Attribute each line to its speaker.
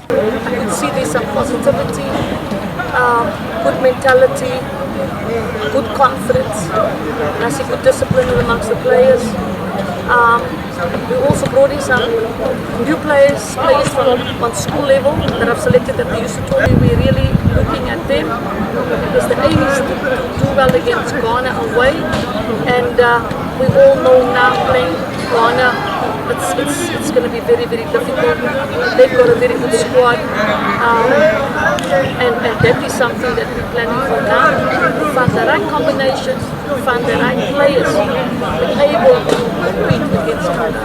Speaker 1: I could see there's some positivity, good mentality, good confidence, and I see good discipline amongst the players. We also brought in some new players from on school level that I've selected that they used to told me we're really looking at them because the aim is to do well against Ghana away, and we all know now playing Ghana it's going to be very, very difficult. They've got a very good squad, and that is something that we're planning for now. To find the right combination, to find the right players, to be able to compete against Ghana.